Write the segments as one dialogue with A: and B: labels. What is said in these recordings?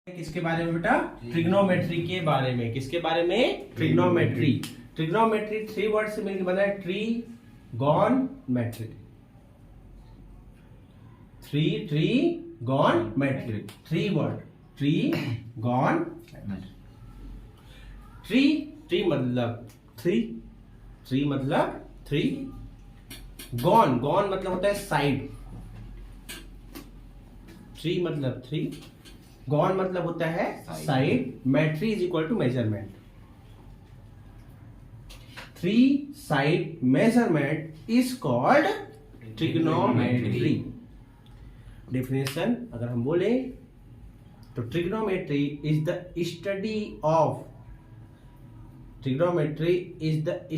A: किसके बारे में बेटा? ट्रिग्नोमेट्री के बारे में। किसके बारे में? ट्रिग्नोमेट्री। ट्रिग्नोमेट्री 3 वर्ड से मिलकर बना है ट्रीगोनमेट्री। ट्रीगोनमेट्री 3 वर्ड। ट्रीगोनमेट्री। ट्री मतलब 3 मतलब 3। गॉन मतलब होता है साइड। ट्री मतलब 3, गॉन मतलब होता है side. Metry is equal to measurement. 3 side measurement is called trigonometry. Definition अगर हम बोले तो trigonometry is the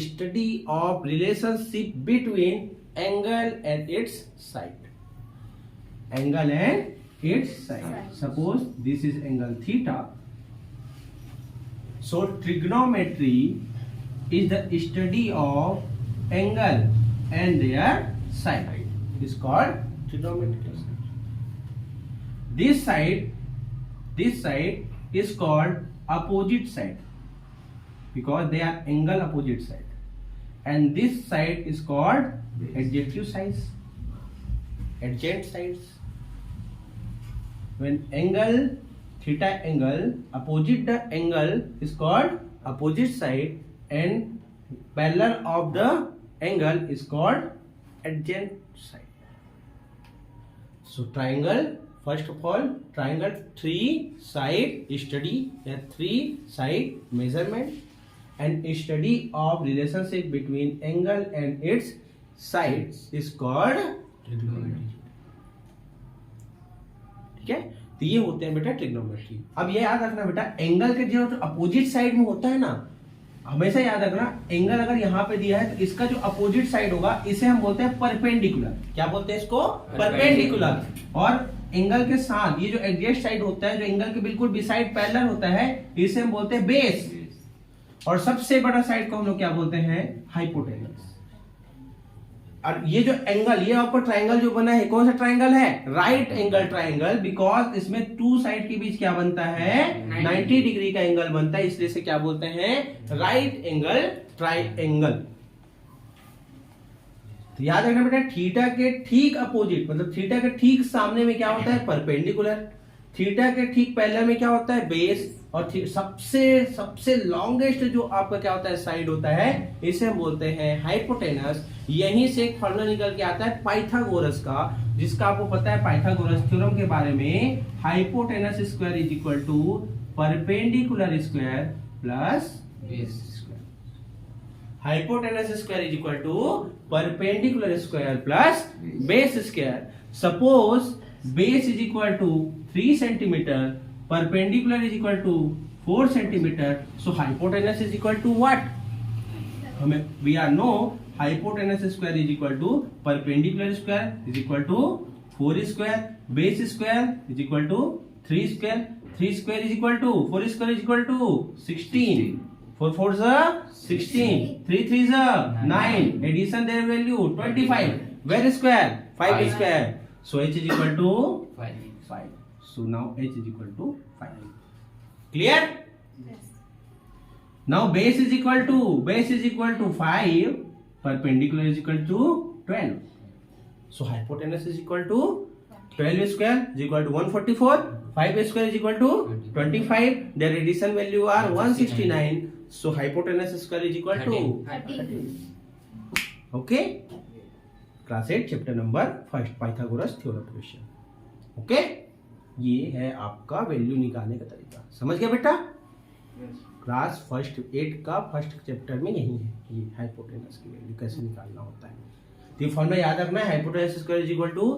A: study of relationship between angle and its side. Angle and its side. Suppose this is angle theta. So trigonometry is the study of angle and their side. It is called trigonometry. This side is called opposite side because they are angle opposite side, and this side is called adjacent sides. Adjacent sides. When angle theta angle opposite the angle is called opposite side, and parallel of the angle is called adjacent side. So triangle, first of all, triangle 3 side study, 3 side measurement and study of relationship between angle and its sides is called trigonometry. ठीक है, तो ये होते हैं बेटा trigonometry. अब ये याद रखना बेटा, एंगल के जो अपोजिट साइड में होता है ना, हमेशा याद रखना, एंगल अगर यहाँ पे दिया है तो इसका जो अपोजिट साइड होगा इसे हम बोलते हैं परपेंडिकुलर। क्या बोलते हैं इसको? परपेंडिकुलर। और एंगल के साथ ये जो एडजेस्ट साइड होता है, जो एंगल के बिल्कुल बिसाइड पैरेलल होता है, इसे हम बोलते हैं बेस। और सबसे बड़ा साइड को हम लोग क्या बोलते हैं? हाइपोटेनस। और ये जो एंगल, ये आपका ट्राइंगल जो बना है, कौन सा ट्राइंगल है? राइट एंगल ट्राइंगल, बिकॉज इसमें 2 साइड के बीच क्या बनता है? 90 डिग्री का एंगल बनता है, इसलिए से क्या बोलते हैं? Right angle triangle. तो याद रखना बेटा, थीटा के ठीक अपोजिट, मतलब थीटा के ठीक सामने में क्या होता है? परपेंडिकुलर। थीटा के ठीक पैरेलल में क्या होता है? बेस। और सबसे लॉन्गेस्ट जो आपका क्या होता है? साइड होता है, इसे हम बोलते हैं हाइपोटेनस। यहीं से एक फॉर्मूला निकल के आता है पाइथागोरस का, जिसका आपको पता है पाइथागोरस थ्योरम के बारे में, hypotenuse square is equal to perpendicular square plus base square. Hypotenuse square is equal to perpendicular square plus base square. Suppose base is equal to 3 centimetre, perpendicular is equal to 4 centimeter, so hypotenuse is equal to what? We are know hypotenuse square is equal to perpendicular square is equal to 4 square, base square is equal to 3 square, 3 square is equal to 4 square is equal to 16, 4 4s are 16, 3 3s are 9, addition their value 25, where square? 5 square, so h is equal to 5. So now h is equal to 5. Clear? Yes. Now base is equal to 5, perpendicular is equal to 12. So hypotenuse is equal to 12 square is equal to 144, 5 square is equal to 25. Their addition value are 169. So hypotenuse square is equal to 13. Okay? Class 8 chapter number 1 Pythagoras theorem question. Okay? ये है आपका value निकालने का तरीका। समझ गया बेटा? Class 8 का फर्स्ट चैप्टर में यही है, ये हाइपोटेनस की वैल्यू कैसे निकालना होता है। तो ये फॉर्मूला याद रखना है, hypotenuse square is equal to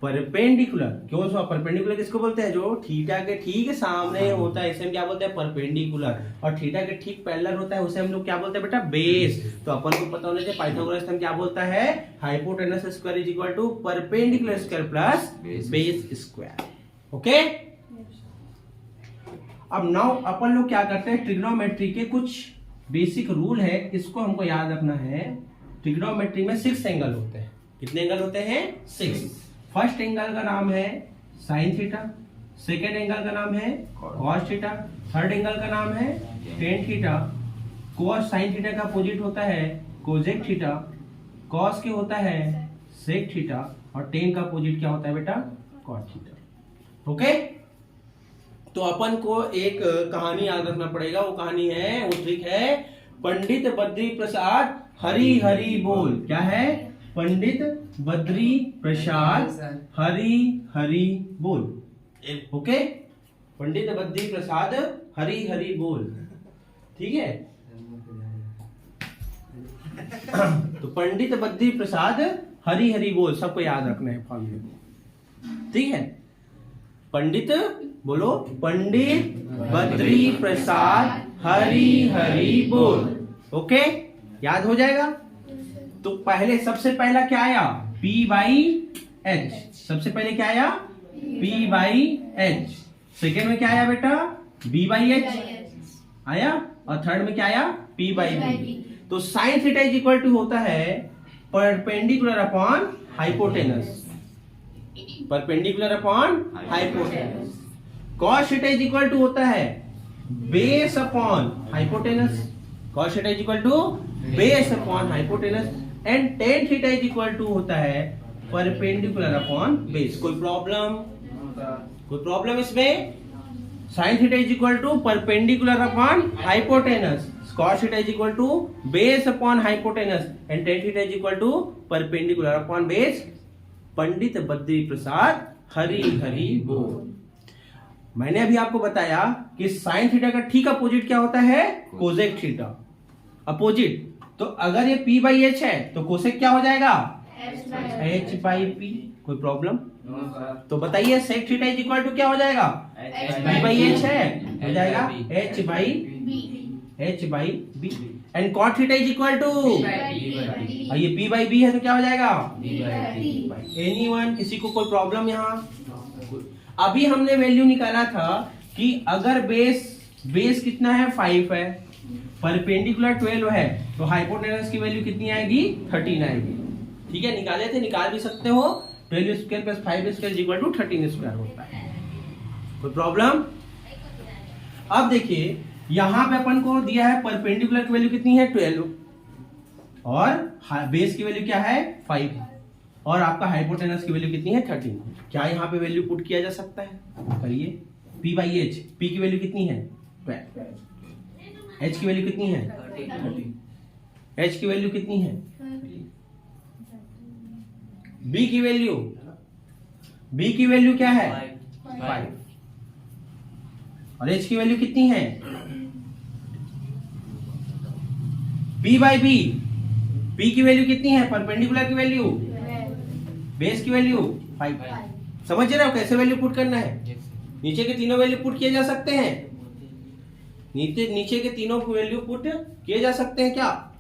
A: perpendicular. क्यों सो परपेंडिकुलर किसको बोलते हैं? जो थीटा के ठीक सामने होता है, इसे हम क्या बोलते हैं? परपेंडिकुलर। और थीटा के ठीक पैरेलल होता है, उसे हम लोग क्या बोलते हैं बेटा? बेस। तो अपन को पता होना चाहिए पाइथागोरस हम क्या बोलता है? Hypotenuse square is equal to perpendicular square plus base square. Okay? अब नाउ अपन लोग क्या करते हैं? ट्रिग्नोमेट्री के कुछ बेसिक रूल है, इसको हमको याद रखना है। ट्रिग्नोमेट्री में 6 एंगल होते हैं। कितने एंगल होते हैं? 6। फर्स्ट एंगल का नाम है साइन थीटा, सेकेंड एंगल का नाम है cos थीटा, थर्ड एंगल का नाम है tan theta, cos sin theta का अपोजिट होता है cosec थीटा, cos के होता है sec थीटा और tan का अपोजिट क्या होता है बेटा cot थीटा। ओके, तो अपन को एक कहानी याद रखना पड़ेगा, वो कहानी है, वो ट्रिक है पंडित बद्री प्रसाद हरी हरी बोल। क्या है? पंडित बद्री प्रसाद हरी हरी बोल। ओके, पंडित बद्री प्रसाद हरी हरी बोल, ठीक है। तो पंडित बद्री प्रसाद हरी हरी बोल सबको याद रखना है फॉर्मूले, ठीक है। पंडित बोलो, पंडित बद्री प्रसाद हरी हरी बोल। ओके, याद हो जाएगा। तो पहले सबसे पहला क्या आया? P/H। सबसे पहले क्या आया? P/H। सेकेंड में क्या आया बेटा? B/H आया, और थर्ड में क्या आया? P/B। तो sine theta is equal to होता है perpendicular upon hypotenuse, perpendicular upon hypotenuse. Cos theta is equal to होता है base upon hypotenuse, cos theta is equal to base upon hypotenuse, and tan theta is equal to होता है perpendicular upon base. कोई problem? कोई problem इसमें? Sine theta is equal to perpendicular upon hypotenuse, cos theta is equal to base upon hypotenuse, and tan theta is equal to perpendicular upon base. Pandit Badri Prasad Hari Hari बोल। मैंने अभी आपको बताया कि साइन थीटा का ठीक अपोजिट क्या होता है? Cosec theta. अपोजिट, तो अगर ये P/H है तो कोसेक क्या हो जाएगा? H/P। कोई प्रॉब्लम? तो बताइए sec theta is equal to क्या हो जाएगा? P/H है, हो जाएगा H/B। And cot theta is equal to, और ये P/B है तो क्या हो जाएगा? एनीवन? किसी को कोई प्रॉब्लम यहाँ? अभी हमने वैल्यू निकाला था कि अगर बेस कितना है? 5 है, परपेंडिकुलर 12 है, तो हाइपोटेनस की वैल्यू कितनी आएगी? 13 आएगी। ठीक है, निकाले थे, निकाल भी सकते हो। 12 square plus 5 square equal to 13 square होता है। कोई प्रॉब्लम? अब देखिए यहां पे अपन को दिया है परपेंडिकुलर की वैल्यू कितनी है? 12, और बेस की वैल्यू क्या है? 5, और आपका हाइपोटेनस की वैल्यू कितनी है? 13। क्या यहाँ पे वैल्यू पुट किया जा सकता है? करिए। P/H, P की वैल्यू कितनी है? 12। H की वैल्यू कितनी है? 13। H की वैल्यू कितनी है? B की वैल्यू क्या है? 5। और H की वैल्यू कितनी है? P/B, P की वैल्यू कितनी है? परपेंडिकुलर की वैल्यू, बेस की वैल्यू 5। समझ रहे हो कैसे वैल्यू पुट करना है? नीचे के तीनों वैल्यू पुट किए जा सकते हैं, नीचे के तीनों वैल्यू पुट किए जा सकते हैं। क्या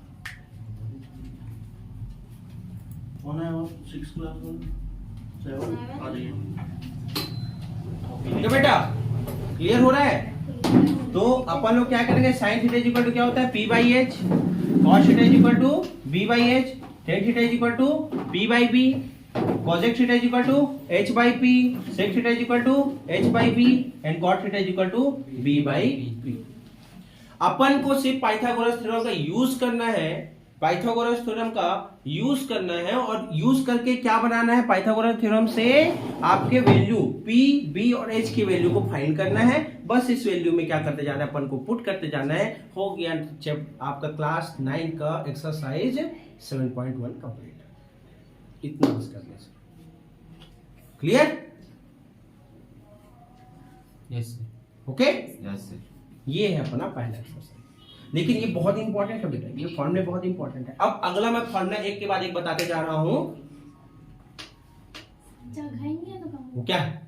A: ठीक है बेटा, क्लियर हो रहा है? तो अपन लोग क्या करेंगे? Sine theta is equal to क्या होता है? P/H, cos theta is equal to B/H, tan theta is equal to P/B, cosec theta is equal to H/P, sec theta is equal to H/B, and cot theta is equal to B/P। अपन को सिर्फ Pythagoras theorem का use करना है, Pythagoras theorem का use करना है, और यूज करके क्या बनाना है? पाइथागोरस थ्योरम से आपके वैल्यू P, B और H की वैल्यू को फाइंड करना है। बस इस वैल्यू में क्या करते जाना है? अपन को पुट करते जाना है। हो गया जब आपका क्लास 9 का एक्सरसाइज 7.1 कंप्लीट। इतना बस करने से clear?
B: Yes
A: okay,
B: yes sir.
A: ये है अपना पहला एक्सरसाइज, लेकिन ये बहुत इंपॉर्टेंट है बेटा, ये फॉर्मूले बहुत इंपॉर्टेंट है। अब अगला मैं फॉर्मूला एक के बाद एक बताते जा रहा हूं। वो क्या है?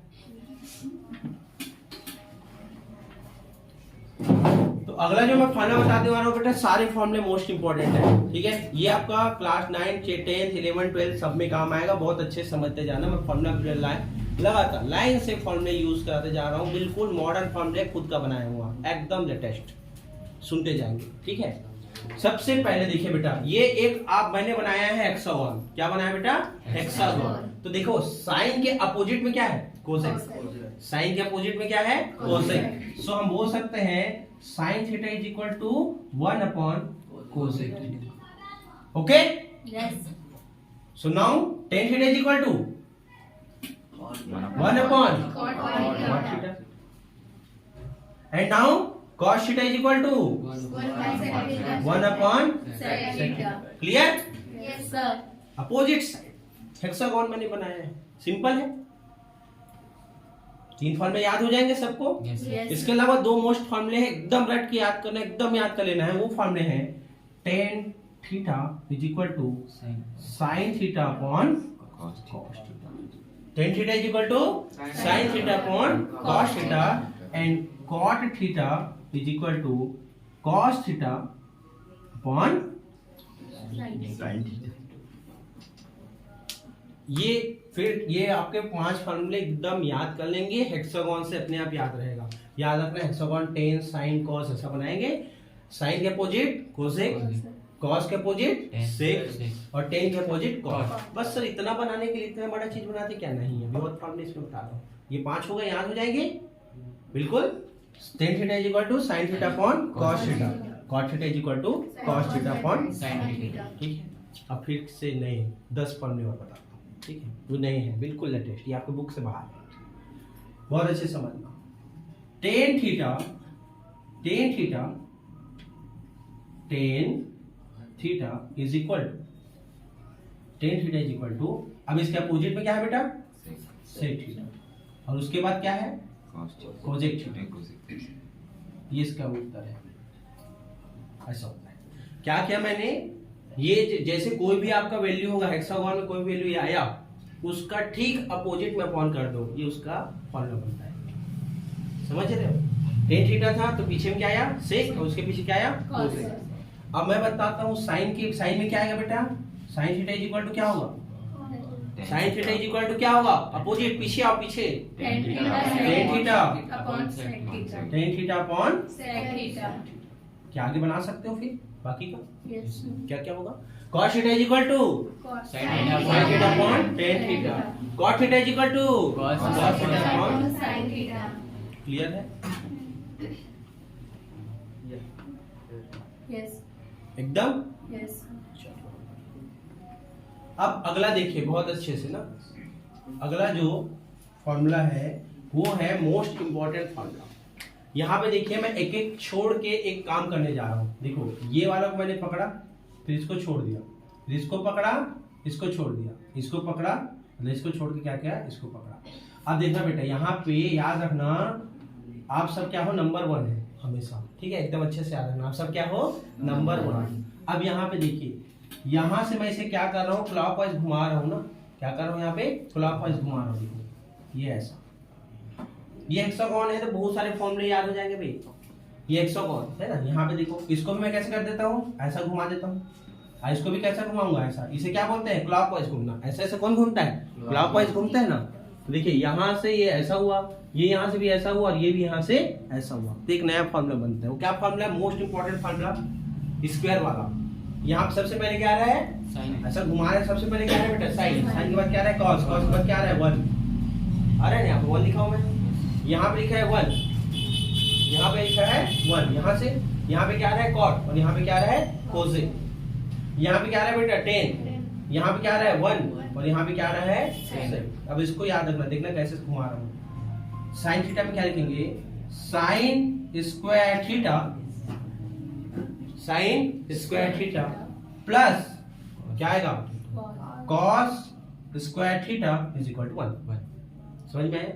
A: तो अगला जो मैं फॉर्मूला बताने वाला हूं बेटा, सारे फॉर्मूले मोस्ट इंपॉर्टेंट है। ठीक है, ये आपका क्लास 9, 10, 11, 12 सब में काम आएगा। बहुत अच्छे समझते जाना। मैं फॉर्मूला लगातार लाइन से फॉर्मूले यूज कराते जा रहा हूँ। बिल्कुल मॉडर्न फॉर्मूले खुद का बनाया हुआ, एकदम लेटेस्ट, सुनते जाएंगे। ठीक है, सबसे पहले देखिए बेटा, ये एक आप मैंने बनाया है हेक्सागोन। क्या बनाया बेटा? हेक्सागोन। तो देखो साइन के अपोजिट में क्या है? कोसेक। साइन के अपोजिट में क्या है? कोसेक। सो हम बोल सकते हैं sine theta is equal to 1 upon cosec. Okay?
B: Yes.
A: So now tan theta is equal to 1 upon cot theta, and now cos theta is equal to 1 upon sec theta. Clear?
B: Yes sir.
A: Opposite side hexagon मैंने बनाया है, simple है। 3 फॉर्मूले याद हो जाएंगे सबको। इसके अलावा 2 मोस्ट फॉर्मूले हैं, एकदम रट के याद करना, एकदम याद कर लेना है। वो फॉर्मूले हैं tan theta is equal to sin theta upon cos theta. tan theta is equal to sin theta upon cos theta, and cot theta is equal to cos theta upon sin theta. ये फिर ये आपके 5 फॉर्मूले एकदम याद कर लेंगे, hexagon से अपने आप याद रहेगा। याद रखना हेक्सागोन टेन साइन कॉस ऐसा बनाएंगे। साइन के अपोजिट कोसेक, कॉस के अपोजिट सेक, और टेन के अपोजिट कॉस। बस सर इतना बनाने के लिए इतना बड़ा चीज बनाते क्या? नहीं है, बहुत फॉर्मूले इसमें बता रहा हूँ। ये 5 हो गए, याद हो जाएंगे बिल्कुल। Tan theta is equal to sine theta upon cos theta, cot theta is equal to cos theta upon sine theta. ठीक है, अब फिर से नए 10 फॉर्मूले और बताता हूँ। ठीक है, वो नहीं है, बिल्कुल लेटेस्ट, ये आपके बुक से बाहर है, बहुत अच्छे समझना। Tan theta is equal to, अब इसके अपोजिट में क्या है बेटा? सेक थीटा, और उसके बाद क्या है? Cosec theta. ये इसका उत्तर है। ऐसा होता है। क्या किया मैंने? ये जैसे कोई भी आपका वैल्यू होगा हेक्सागोन में, कोई वैल्यू आया उसका ठीक अपोजिट में अपॉन कर दो, ये उसका फॉर्मूला बनता है। समझ रहे हो? टेन थीटा था तो पीछे में क्या आया? सेक, और उसके पीछे क्या आया? कोसेक। अब मैं बताता हूँ साइन में क्या आएगा बेटा? Sine theta is equal to क्या होगा? Sine theta is equal to क्या होगा? अपोजिट, पीछे आओ, पीछे। Tan theta
B: upon sec theta.
A: Tan theta upon
B: sec theta.
A: क्या आगे बना सकते हो फिर बाकी का?
B: यस।
A: क्या क्या होगा? cos theta is equal to sin theta upon tan theta, cot theta is equal to cos theta upon
B: sin theta.
A: Clear है?
B: यस।
A: एकदम।
B: यस।
A: अब अगला देखिए बहुत अच्छे से ना, अगला जो फॉर्मूला है वो है मोस्ट इंपॉर्टेंट फॉर्मूला। यहाँ पे देखिए मैं एक एक छोड़ के एक काम करने जा रहा हूँ। देखो ये वाला को मैंने पकड़ा, फिर इसको छोड़ दिया, फिर इसको पकड़ा, इसको छोड़ दिया, इसको पकड़ा, मतलब इसको छोड़ के क्या किया? इसको पकड़ा। अब देखना बेटा, यहाँ पे याद रखना आप सब क्या हो? नंबर 1 है हमेशा। ठीक है, एकदम अच्छे से याद रखना आप सब क्या हो? नंबर 1। अब यहाँ पे देखिए, यहाँ से मैं इसे क्या कर रहा हूँ? क्लॉकवाइज घुमा रहा हूँ ना। क्या कर रहा हूँ? यहाँ पे क्लॉकवाइज घुमा रहा हूँ। देखो ये ऐसा, ये हेक्सागोन है तो बहुत सारे फॉर्मूले याद हो जाएंगे भाई। ये हेक्सागोन है ना, यहाँ पे देखो, इसको भी मैं कैसे कर देता हूँ? ऐसा घुमा देता हूँ। इसको भी कैसा घुमाऊंगा? ऐसा। इसे क्या बोलते हैं? क्लॉकवाइज घूमना। ऐसे ऐसे कौन घूमता है? क्लॉकवाइज घूमता है ना। तो देखिए यहाँ से ये ऐसा हुआ, ये यहाँ से भी ऐसा हुआ, और ये भी यहाँ से ऐसा हुआ, तो एक नया फॉर्मूला बनता है। वो क्या फॉर्मूला है? मोस्ट इंपॉर्टेंट फॉर्मूला, स्क्वायर वाला। यहाँ सबसे पहले क्या आ रहा है? साइन। ऐसा घुमा रहा है, सबसे पहले क्या है बेटा? साइन। साइन के बाद क्या आ रहा है? कॉस। कॉस के बाद क्या आ रहा है? 1 आ रहा है ना। यहाँ पे 1 लिखा हूँ मैं, यहाँ पे लिखा है 1, यहाँ पे लिखा है 1, यहाँ से यहाँ पे क्या आ रहा है? कॉट, और यहाँ पे क्या आ रहा है? कोसेक। यहाँ पे क्या आ रहा है बेटा? 10, यहाँ पे क्या आ रहा है? 1, और यहाँ पे क्या आ रहा है? कोसेक। अब इसको याद रखना, देखना कैसे घुमा रहा हूँ। साइन थीटा में क्या लिखेंगे? Sine square theta, sine square theta plus क्या आएगा? Cos square theta is equal to 1। समझ में आया?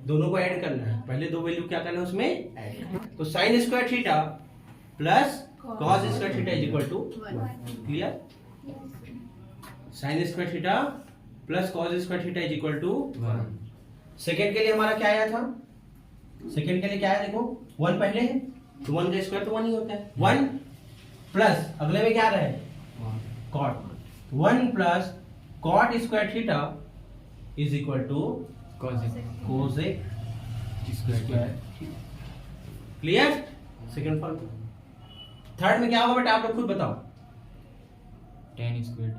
A: दोनों को ऐड करना है, पहले 2 वैल्यू क्या करना है उसमें? ऐड। तो sine square theta plus cos square theta is equal to 1। Clear? Sine square theta plus cos square theta is equal to 1। Second के लिए हमारा क्या आया था? सेकंड के लिए क्या है? देखो 1 पहले है तो 1 का स्क्वायर तो 1 ही होता है। 1 प्लस अगले में क्या आ रहा है? cot। 1 plus cot square theta is equal to cosec square. Clear? Second formula. Third में क्या होगा बेटा, आप लोग खुद बताओ।
C: tan square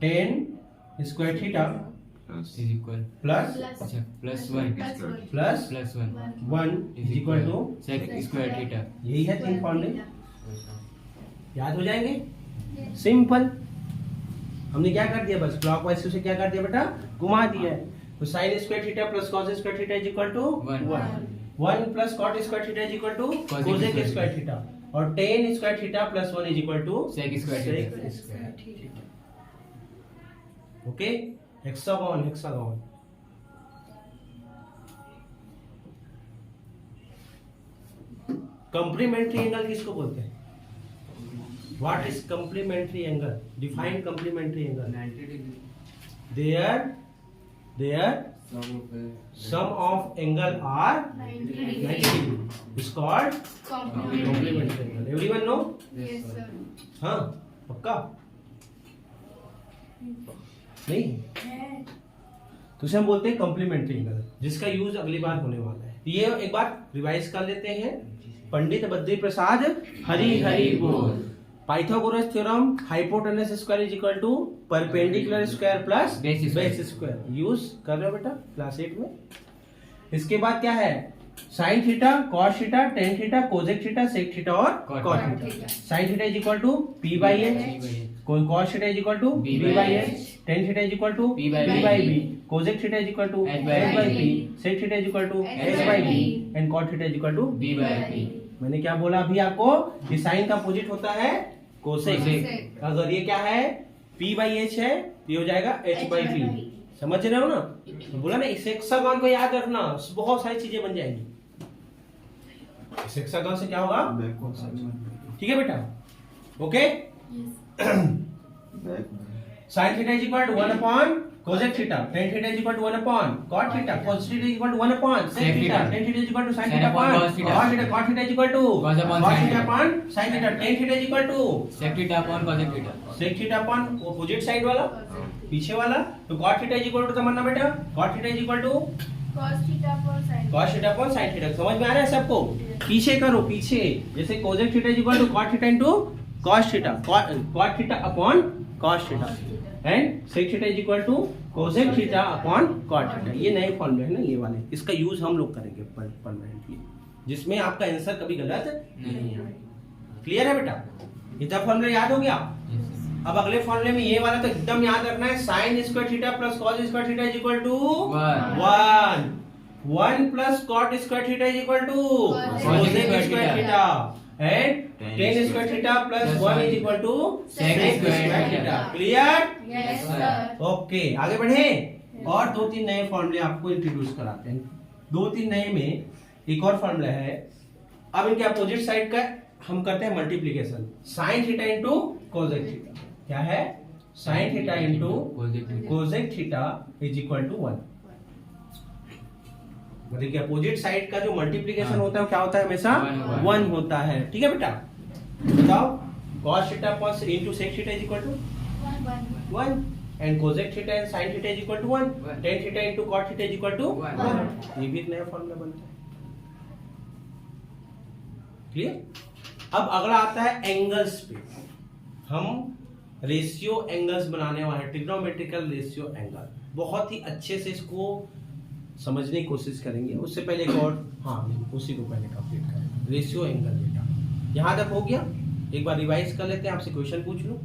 A: tan square theta
C: is equal
A: plus
C: अच्छा plus 1
A: plus
C: plus 1
A: 1 is equal to,
C: sec square theta.
A: यही है तीन फॉर्मूले, याद हो जाएंगे, सिंपल। हमने क्या कर दिया, बस क्लॉकवाइज से क्या कर दिया बेटा, घुमा दिया है। तो sine square theta plus cos square theta is equal to 1 plus cot square theta is equal to cosec square theta, और tan square theta plus 1 is equal to
C: Sec square theta.
A: Sec square theta. Okay, hexagon hexagon. Complementary angle किसको बोलते हैं? What is complementary angle? Define complementary angle.
C: 90 degree.
A: Their sum of angle are 90 degree is called complementary angle. Everyone know?
B: Yes, sir.
A: हाँ, पक्का? नहीं, तो उसे हम बोलते हैं कॉम्प्लीमेंट्री एंगल, जिसका यूज अगली बार होने वाला है। ये एक बार रिवाइज कर लेते हैं। पंडित बद्री प्रसाद हरि हरि बोल। Pythagoras theorem, hypotenuse square is equal to perpendicular square plus
C: base
A: base square, use कर रहे हो बेटा क्लास 8 में। इसके बाद क्या है, sine theta, cos theta, tan theta, cosec theta, sec theta और
C: Cot
A: cot
B: theta.
A: Theta. Sine theta is equal to P by H, cos theta is equal to
C: B
A: B
C: by
A: by
C: H,
A: H, tan theta is equal to
C: P by
A: B
C: B,
A: by B, cosec theta is equal to
C: H
A: H
C: by
A: by
C: B,
A: P, sec theta is equal to
B: H
A: H
B: by
A: by
B: B,
A: B, and cot theta is equal to.
C: B by P.
A: मैंने क्या बोला अभी आपको, कि sign का opposite होता है cosec.
C: Cosec.
A: अगर ये क्या है, P बाई एच है, ये हो जाएगा H बाई पी। समझ रहे हो ना? तो बोला ना, इस हेक्सागोन को याद रखना, बहुत सारी चीजें बन जाएंगी। इस हेक्सागोन से क्या होगा, ठीक है बेटा? Okay, sine theta is equal to 1 upon cosec theta, tan theta is equal to 1 upon cot theta, cos theta is equal to 1 upon sec theta, tan theta is equal to sine theta upon cos theta, cot theta is equal to
C: Cos upon
A: cos
C: sin
A: theta
C: theta.
A: Upon sine theta, tan theta is equal to
C: sec theta upon cosec theta.
A: Sec theta upon opposite side वाला, पीछे वाला। तो cot theta is equal to समझना बेटा, cot theta is equal to
B: Cos theta upon sin.
A: Cos theta upon sine theta. समझ में आ रहा है सबको? पीछे करो, पीछे। जैसे cosec theta is equal to cot theta into cos theta, cot theta upon cos theta, and sec theta is equal to cosec theta upon cot theta. ये नए फॉर्मूले है ना, ये वाले, इसका यूज हम लोग करेंगे परमानेंटली, जिसमें आपका आंसर कभी गलत नहीं आएगा। क्लियर है बेटा? इतना फॉर्मूला याद हो गया?
C: Yes, sir.
A: अब अगले फॉर्मूले में ये वाला तो एकदम याद रखना है, sine square theta plus cos square theta is equal to 1, 1 plus cot square theta is equal to cosec square theta, and tan square theta plus 1 is equal to
C: Sec
A: sec
C: square
A: square
C: theta.
A: Theta. Clear?
B: Yes, sir.
A: Okay, आगे बढ़े। और दो तीन नए फॉर्मूले आपको introduce कराते हैं। दो तीन नए में एक और फॉर्मूला है। अब इनके अपोजिट साइड का हम करते हैं multiplication, sine theta into cosec theta. क्या है? Sine theta into
C: Cosec theta.
A: Cosec theta is equal to 1। मतलब कि अपोजिट साइड का जो मल्टीप्लीकेशन होता है वो क्या होता है, हमेशा 1 होता है। ठीक है बेटा? बताओ, cos theta plus into sec theta is equal to 1, and cosec theta and sine theta is equal to 1, tan theta into cot theta is equal to 1। ये भी एक नया फॉर्मूला बनता है। क्लियर? अब अगला आता है एंगल्स पे। हम रेशियो एंगल्स बनाने वाले, ट्रिग्नोमेट्रिकल रेशियो एंगल। बहुत ही अच्छे से इसको समझने की कोशिश करेंगे। उससे पहले एक और, हाँ, उसी को पहले कंप्लीट करें। रेशियो एंगल बेटा यहाँ तक हो गया। एक बार रिवाइज कर लेते हैं, आपसे क्वेश्चन पूछ लूं।